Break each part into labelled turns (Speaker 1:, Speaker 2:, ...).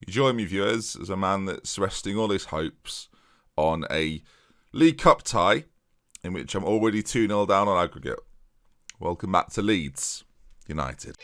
Speaker 1: You join me, viewers, as a man that's resting all his hopes on a League Cup tie, in which I'm already 2-0 down on aggregate. Welcome back to Leeds United.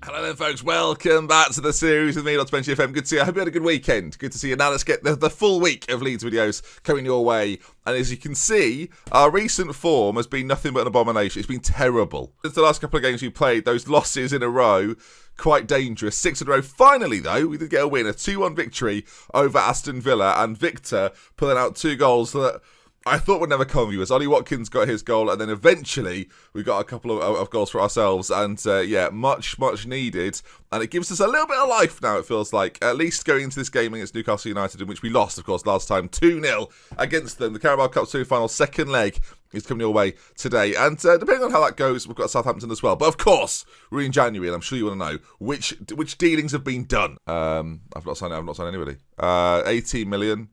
Speaker 1: Hello there, folks. Welcome back to the series with me, DoctorBenjyFM. Good to see you. I hope you had a good weekend. Good to see you. Now let's get the full week of Leeds videos coming your way. And as you can see, our recent form has been nothing but an abomination. It's been terrible. Since the last couple of games we played, those losses in a row, quite dangerous. 6 in a row. Finally, though, we did get a win. A 2-1 victory over Aston Villa. And Victor pulling out 2 goals that I thought would never come, viewers. Ollie Watkins got his goal, and then eventually we got a couple of goals for ourselves. And yeah, much needed. And it gives us a little bit of life now, it feels like. At least going into this game against Newcastle United, in which we lost, of course, last time 2-0 against them. The Carabao Cup semi-final second leg is coming your way today. And depending on how that goes, we've got Southampton as well. But of course, we're in January, and I'm sure you want to know which dealings have been done. I've not signed anybody. 18 million.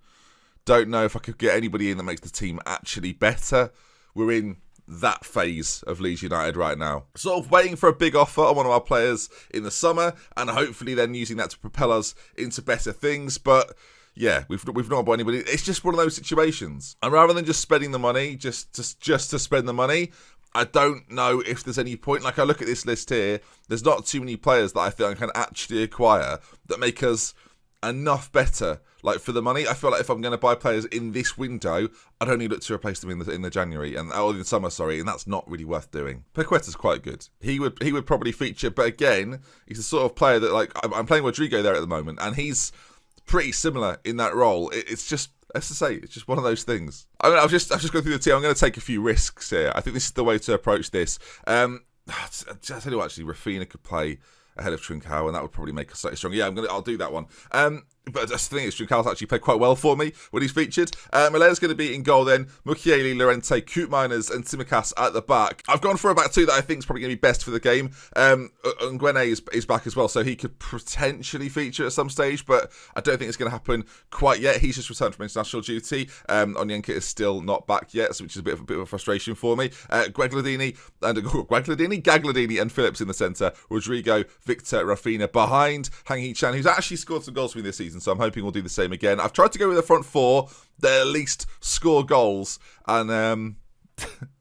Speaker 1: Don't know if I could get anybody in that makes the team actually better. We're in that phase of Leeds United right now. Sort of waiting for a big offer on one of our players in the summer, and hopefully then using that to propel us into better things. But yeah, we've not bought anybody. It's just one of those situations. And rather than just spending the money, just to spend the money, I don't know if there's any point. Like, I look at this list here, there's not too many players that I feel I can actually acquire that make us enough better, like, for the money. I feel like if I'm going to buy players in this window, I'd only look to replace them in the January or in the summer, and that's not really worth doing. Paqueta's quite good. He would probably feature, but again, he's the sort of player that, like, I'm playing Rodrigo there at the moment, and he's pretty similar in that role. It's just, as I say, it's just one of those things. I mean, I've just gone through the team. I'm going to take a few risks here. I think this is the way to approach this. I'll tell you what, actually, Rafinha could play ahead of Trincao, and that would probably make us slightly stronger. Yeah, I'll do that one. But the thing is, Trincao's actually played quite well for me when he's featured. Malaya's going to be in goal then. Mukiele, Llorente, Koopmeiners, and Tsimikas at the back. I've gone for a back two that I think is probably going to be best for the game. Nguene is back as well, so he could potentially feature at some stage, but I don't think it's going to happen quite yet. He's just returned from international duty. Onyenka is still not back yet, which is a bit of a frustration for me. Gagladini and Phillips in the centre. Rodrigo, Victor, Rafinha behind. Hang Hee-chan, who's actually scored some goals for me this season, so I'm hoping we'll do the same again. I've tried to go with a front four that at least score goals, and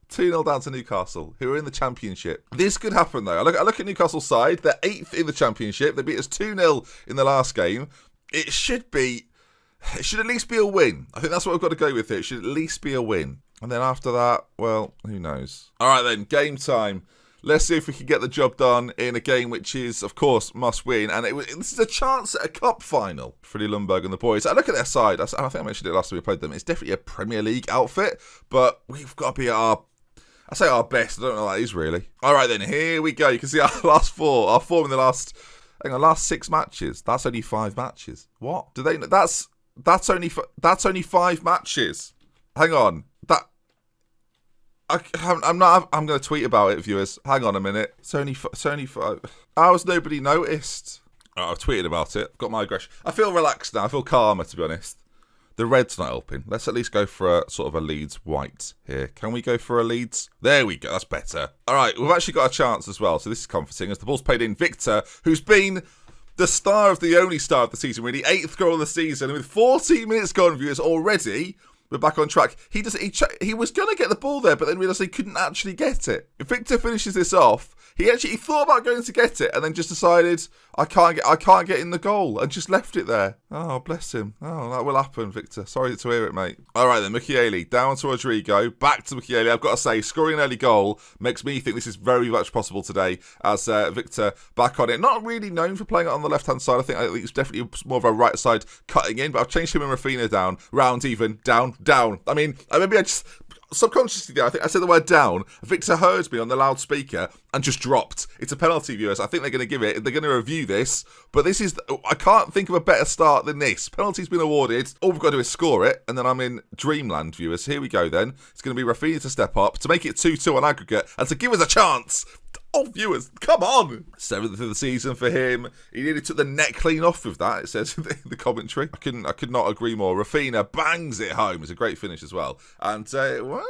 Speaker 1: 2-0 down to Newcastle, who are in the Championship. This could happen, though. I look at Newcastle's side. They're 8th in the Championship. They beat us 2-0 in the last game. It should at least be a win. I think that's what we've got to go with here. It should at least be a win. And then after that, well, who knows? All right, then, game time. Let's see if we can get the job done in a game which is, of course, must win. And this is a chance at a cup final. Freddie Lundberg and the boys. I look at their side. I think I mentioned it last time we played them. It's definitely a Premier League outfit, but we've got to be at our best. I don't know what that is, really. All right, then, here we go. You can see our form in the last 6 matches. That's only 5 matches. What? Do they? That's only 5 matches. Hang on. I'm going to tweet about it, viewers. Hang on a minute. It's only 5. How has nobody noticed? Oh, I've tweeted about it. I've got my aggression. I feel relaxed now. I feel calmer, to be honest. The red's not helping. Let's at least go for a sort of a Leeds white here. Can we go for a Leeds? There we go. That's better. All right. We've actually got a chance as well. So this is comforting as the ball's played in. Victor, who's been the only star of the season, really. 8th goal of the season. And with 14 minutes gone, viewers, already, we're back on track. He was going to get the ball there, but then realised he couldn't actually get it. If Victor finishes this off, he thought about going to get it, and then just decided, I can't get in the goal, and just left it there. Oh, bless him. Oh, that will happen, Victor. Sorry to hear it, mate. All right, then, Mukiele, down to Rodrigo, back to Mukiele. I've got to say, scoring an early goal makes me think this is very much possible today, as Victor back on it. Not really known for playing it on the left-hand side. I think it's definitely more of a right side cutting in, but I've changed him and Rafinha down, round even, down. I mean, maybe I just subconsciously there, I think I said the word down. Victor heard me on the loudspeaker and just dropped. It's a penalty, viewers. I think they're going to give it. They're going to review this. But this is, I can't think of a better start than this. Penalty's been awarded. All we've got to do is score it. And then I'm in dreamland, viewers. Here we go then. It's going to be Rafinha to step up, to make it 2-2 on aggregate, and to give us a chance. Oh, viewers, come on! 7th of the season for him. He nearly took the neck clean off with that, it says in the commentary. I could not agree more. Rafinha bangs it home. It's a great finish as well. And, well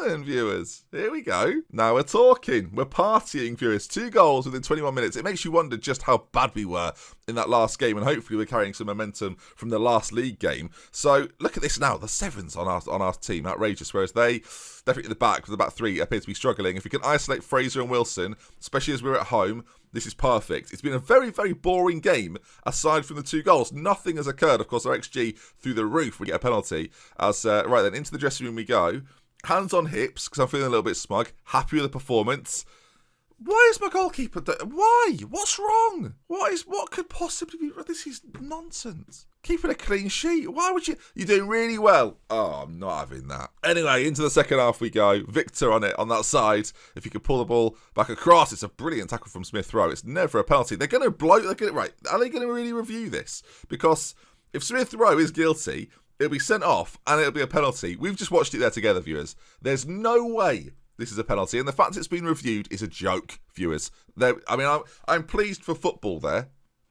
Speaker 1: then, viewers, here we go. Now we're talking. We're partying, viewers. 2 goals within 21 minutes. It makes you wonder just how bad we were in that last game, and hopefully we're carrying some momentum from the last league game. So look at this now. The 7s on our team, outrageous. Whereas they definitely at the back, with the back 3 appear to be struggling. If we can isolate Fraser and Wilson, especially as we're at home, this is perfect. It's been a very, very boring game aside from the 2 goals. Nothing has occurred. Of course, our XG through the roof. We get a penalty. As right then, into the dressing room we go. Hands on hips, because I'm feeling a little bit smug. Happy with the performance. Why is my goalkeeper... Why? What's wrong? What could possibly be... This is nonsense. Keeping a clean sheet. Why would you... You're doing really well. Oh, I'm not having that. Anyway, into the second half we go. Victor on it, on that side. If you could pull the ball back across, it's a brilliant tackle from Smith Rowe. It's never a penalty. They're going to blow... Right, are they going to really review this? Because if Smith Rowe is guilty... It'll be sent off and it'll be a penalty. We've just watched it there together, viewers. There's no way this is a penalty. And the fact it's been reviewed is a joke, viewers. I'm pleased for football there.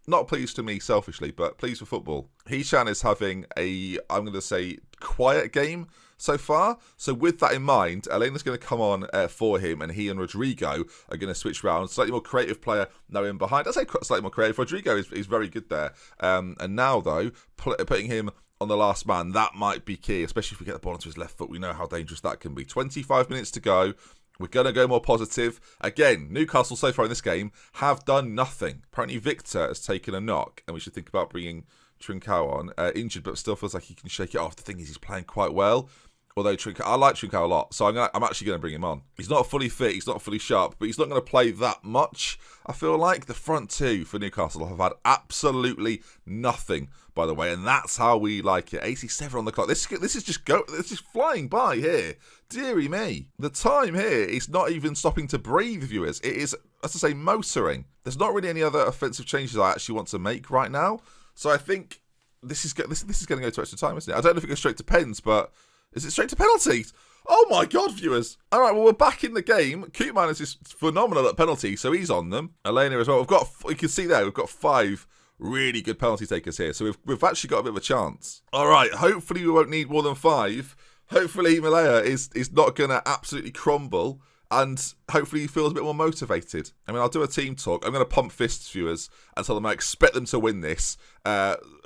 Speaker 1: Not pleased to me selfishly, but pleased for football. Hisham is having I'm going to say, quiet game so far. So with that in mind, Elena's going to come on for him, and he and Rodrigo are going to switch round. Slightly more creative player now in behind. I say slightly more creative. Rodrigo is very good there. And now, though, putting him on the last man, that might be key, especially if we get the ball onto his left foot. We know how dangerous that can be. 25 minutes to go. We're going to go more positive. Again, Newcastle so far in this game have done nothing. Apparently Victor has taken a knock, and we should think about bringing Trincao on. Injured, but still feels like he can shake it off. The thing is, he's playing quite well. Although I like Trincao a lot, so I'm actually going to bring him on. He's not fully fit, he's not fully sharp, but he's not going to play that much. I feel like the front 2 for Newcastle have had absolutely nothing, by the way, and that's how we like it. 87 on the clock. This is just flying by here. Deary me. The time here is not even stopping to breathe, viewers. It is, as I say, motoring. There's not really any other offensive changes I actually want to make right now, so I think this is going to go to extra time, isn't it? I don't know if it goes straight to pens, but... Is it straight to penalties? Oh my God, viewers. All right, well, we're back in the game. Koopman is just phenomenal at penalties, so he's on them. Elena as well. You can see there, we've got 5 really good penalty takers here, so we've actually got a bit of a chance. All right, hopefully we won't need more than 5. Hopefully Malaya is not going to absolutely crumble, and hopefully he feels a bit more motivated. I mean, I'll do a team talk. I'm going to pump fists, viewers, and tell them I expect them to win this.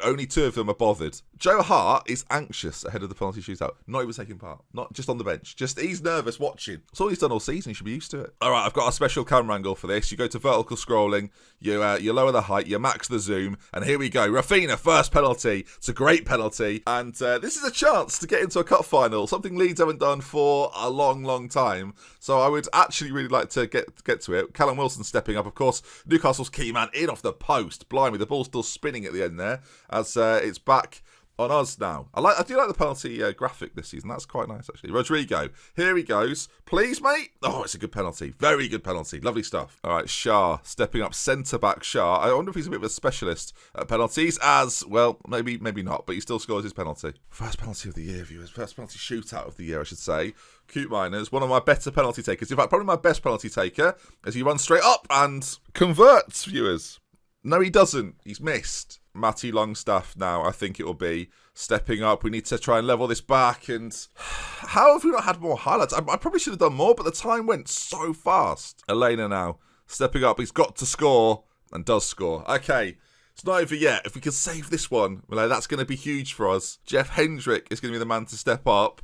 Speaker 1: Only 2 of them are bothered. Joe Hart is anxious ahead of the penalty shootout. Not even taking part. Not just on the bench. Just he's nervous watching. That's all he's done all season. He should be used to it. All right, I've got a special camera angle for this. You go to vertical scrolling. You lower the height. You max the zoom. And here we go. Rafinha, first penalty. It's a great penalty. And this is a chance to get into a cup final. Something Leeds haven't done for a long, long time. So I would actually really like to get to it. Callum Wilson stepping up. Of course, Newcastle's key man in off the post. Blimey, the ball's still spinning at the end there. As it's back on us now. I do like the penalty graphic this season. That's quite nice, actually. Rodrigo, here he goes. Please, mate. Oh, it's a good penalty. Very good penalty. Lovely stuff. All right, Shah stepping up, centre-back Shah. I wonder if he's a bit of a specialist at penalties, as, well, maybe not, but he still scores his penalty. First penalty of the year, viewers. First penalty shootout of the year, I should say. Cute Miners, one of my better penalty takers. In fact, probably my best penalty taker, as he runs straight up and converts, viewers. No, he doesn't. He's missed. Matty Longstaff now, I think it will be, stepping up. We need to try and level this back. And how have we not had more highlights? I probably should have done more, but the time went so fast. Elena now, stepping up. He's got to score and does score. Okay, it's not over yet. If we can save this one, well, that's going to be huge for us. Jeff Hendrick is going to be the man to step up.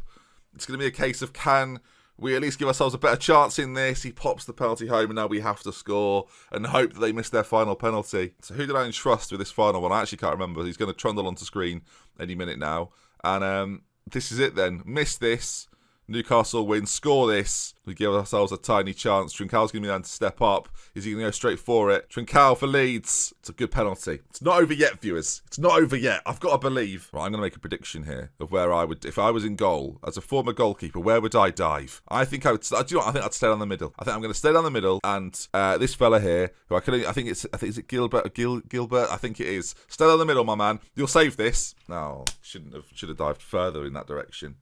Speaker 1: It's going to be a case of can we at least give ourselves a better chance in this. He pops the penalty home and now we have to score and hope that they miss their final penalty. So who did I entrust with this final one? I actually can't remember. He's going to trundle onto screen any minute now. And this is it then. Miss this. Newcastle win. Score this. We give ourselves a tiny chance. Trincão's going to be able to step up. Is he going to go straight for it? Trincão for Leeds. It's a good penalty. It's not over yet, viewers. It's not over yet. I've got to believe. Right, I'm going to make a prediction here of where I would, if I was in goal as a former goalkeeper, where would I dive? I think I would. Do you know what? I think I'd stay down the middle. I think I'm going to stay down the middle, and this fella here, who I think is it Gilbert? Gilbert? I think it is. Stay down the middle, my man. You'll save this. No, should have dived further in that direction.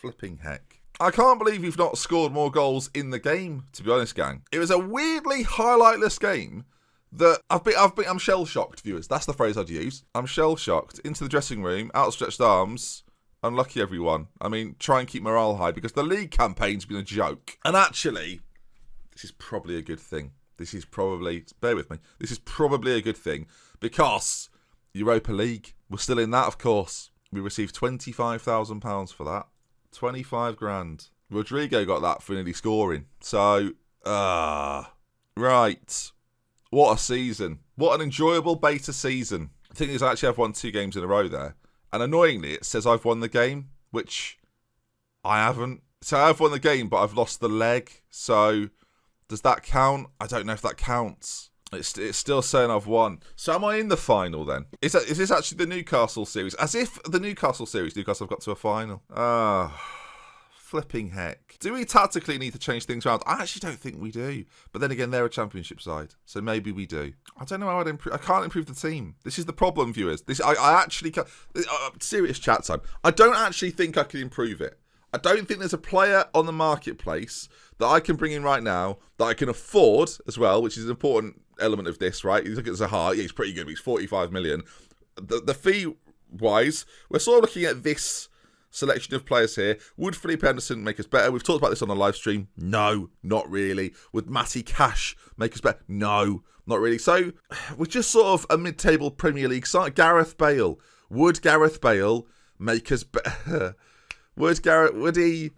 Speaker 1: Flipping heck. I can't believe you've not scored more goals in the game, to be honest, gang. It was a weirdly highlightless game that I'm shell-shocked, viewers. That's the phrase I'd use. I'm shell-shocked. Into the dressing room, outstretched arms. Unlucky, everyone. I mean, try and keep morale high, because the league campaign's been a joke. And actually, this is probably a good thing. Bear with me, this is probably a good thing, because Europa League, we're still in that, of course. We received £25,000 for that. 25 grand. Rodrigo got that for nearly scoring. So, right. What a season. What an enjoyable beta season. The thing is, I actually have won 2 games in a row there. And annoyingly, it says I've won the game, which I haven't. So I've won the game, but I've lost the leg. So does that count? I don't know if that counts. It's still saying I've won. So am I in the final then? Is this actually the Newcastle series? As if the Newcastle series, Newcastle have got to a final. Flipping heck. Do we tactically need to change things around? I actually don't think we do. But then again, they're a championship side. So maybe we do. I don't know how I'd improve. I can't improve the team. This is the problem, viewers. I actually can't. Serious chat time. I don't actually think I can improve it. I don't think there's a player on the marketplace that I can bring in right now that I can afford as well, which is an important element of this, right? You look at Zaha, yeah, he's pretty good, but he's 45 million. The fee-wise, we're sort of looking at this selection of players here. Would Felipe Anderson make us better? We've talked about this on the live stream. No, not really. Would Matty Cash make us better? No, not really. So we're just sort of a mid-table Premier League side. Gareth Bale. Would Gareth Bale make us better? Would he?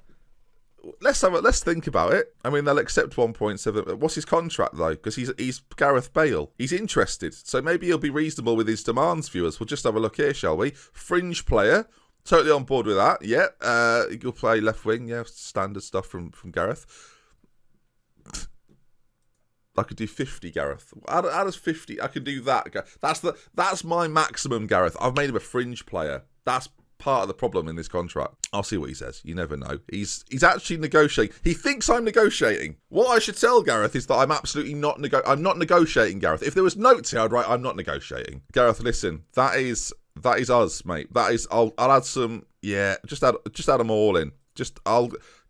Speaker 1: Let's think about it. I mean, they'll accept 1.7. What's his contract though? Because he's Gareth Bale. He's interested, so maybe he'll be reasonable with his demands. Viewers, we'll just have a look here, shall we? Fringe player, totally on board with that. Yeah, he'll play left wing. Yeah, standard stuff from Gareth. I could do 50, Gareth. How does 50? I can do that. That's my maximum, Gareth. I've made him a fringe player. That's part of the problem in this contract. I'll see what he says. You never know. He's actually negotiating. He thinks I'm negotiating. What I should tell Gareth is that I'm absolutely not I'm not negotiating, Gareth. If there was notes here, I'd write I'm not negotiating. Gareth, listen. That is us, mate. That is. I'll add some. Yeah, just add them all in.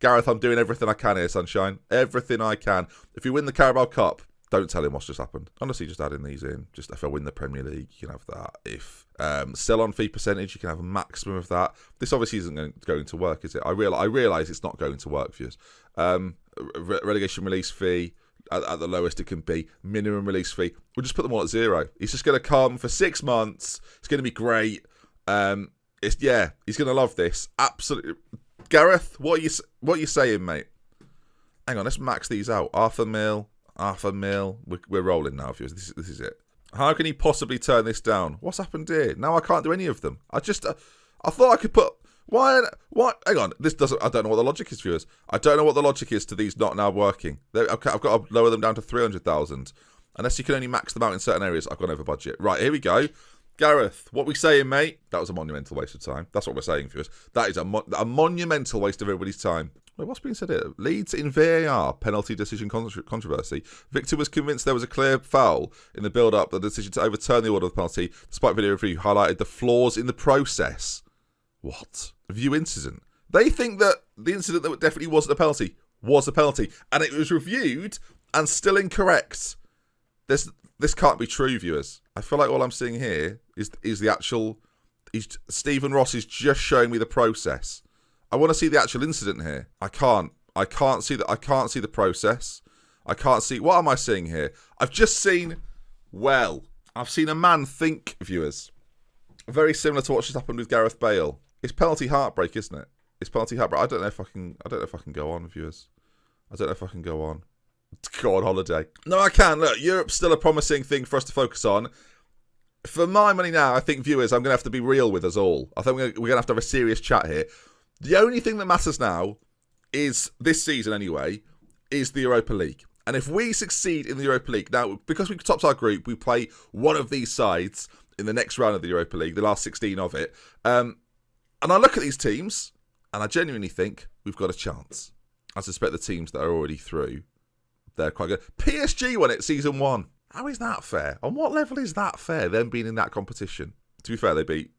Speaker 1: Gareth, I'm doing everything I can here, sunshine. Everything I can. If we win the Carabao Cup, don't tell him what's just happened. Honestly, just adding these in. Just if I win the Premier League, you can have that. If sell on fee percentage, you can have a maximum of that. This obviously isn't going to work, is it? I realise it's not going to work for you. Relegation release fee at the lowest it can be. Minimum release fee. We'll just put them all at 0. He's just going to come for 6 months. It's going to be great. He's going to love this. Absolutely. Gareth, what are you saying, mate? Hang on, let's max these out. Half a mil. We're rolling now, viewers. This is it. How can he possibly turn this down? What's happened here? Now I can't do any of them. I thought I could put. Why? Hang on. This doesn't. I don't know what the logic is, viewers. I don't know what the logic is to these not now working. I've got to lower them down to 300,000. Unless you can only max them out in certain areas. I've gone over budget. Right, here we go. Gareth, what we saying, mate? That was a monumental waste of time. That's what we're saying, viewers. That is a monumental waste of everybody's time. Wait, what's being said here? Leeds in VAR penalty decision controversy. Victor was convinced there was a clear foul in the build-up. The decision to overturn the order of the penalty, despite video review, highlighted the flaws in the process. What? View incident. They think that the incident that definitely wasn't a penalty was a penalty, and it was reviewed and still incorrect. This can't be true, viewers. I feel like all I'm seeing here is the actual. Stephen Ross is just showing me the process. I want to see the actual incident here. I can't see that. I can't see the process. I can't see. What am I seeing here? I've just seen. I've seen a man think, viewers, very similar to what just happened with Gareth Bale. It's penalty heartbreak, isn't it? It's penalty heartbreak. I don't know if I can go on, viewers. I don't know if I can go on. Go on holiday. No, I can. Look, Europe's still a promising thing for us to focus on. For my money now, I think, viewers, I'm going to have to be real with us all. I think we're going to have a serious chat here. The only thing that matters now is, this season anyway, is the Europa League. And if we succeed in the Europa League, now, because we've topped our group, we play one of these sides in the next round of the Europa League, the last 16 of it. And I look at these teams, and I genuinely think we've got a chance. I suspect the teams that are already through, they're quite good. PSG won it season 1. How is that fair? On what level is that fair, them being in that competition? To be fair, they beat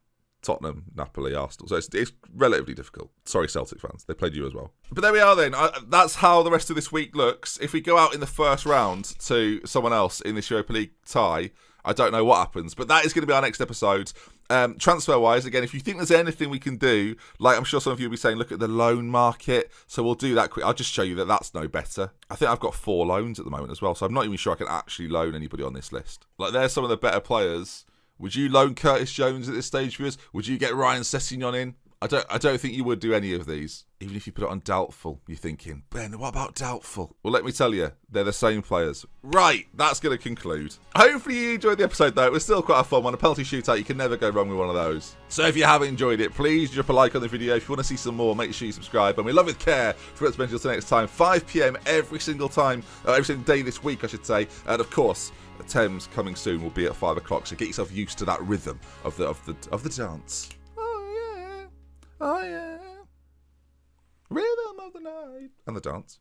Speaker 1: Tottenham, Napoli, Arsenal. So it's relatively difficult. Sorry, Celtic fans. They played you as well. But there we are then. That's how the rest of this week looks. If we go out in the first round to someone else in this Europa League tie, I don't know what happens. But that is going to be our next episode. Transfer-wise, again, if you think there's anything we can do, like I'm sure some of you will be saying, look at the loan market. So we'll do that quick. I'll just show you that that's no better. I think I've got 4 loans at the moment as well. So I'm not even sure I can actually loan anybody on this list. Like, there's some of the better players. Would you loan Curtis Jones at this stage, viewers? Would you get Ryan Sessegnon in? I don't think you would do any of these. Even if you put it on doubtful, you're thinking, Ben, what about doubtful? Well, let me tell you, they're the same players. Right, that's going to conclude. Hopefully you enjoyed the episode, though. It was still quite a fun one. A penalty shootout, you can never go wrong with one of those. So if you have enjoyed it, please drop a like on the video. If you want to see some more, make sure you subscribe. And we love with care for Let's Benji until next time. 5 PM every single time, every single day this week, I should say. And of course, Thames coming soon will be at 5 o'clock. So get yourself used to that rhythm of the dance. Oh yeah, rhythm of the night and the dance.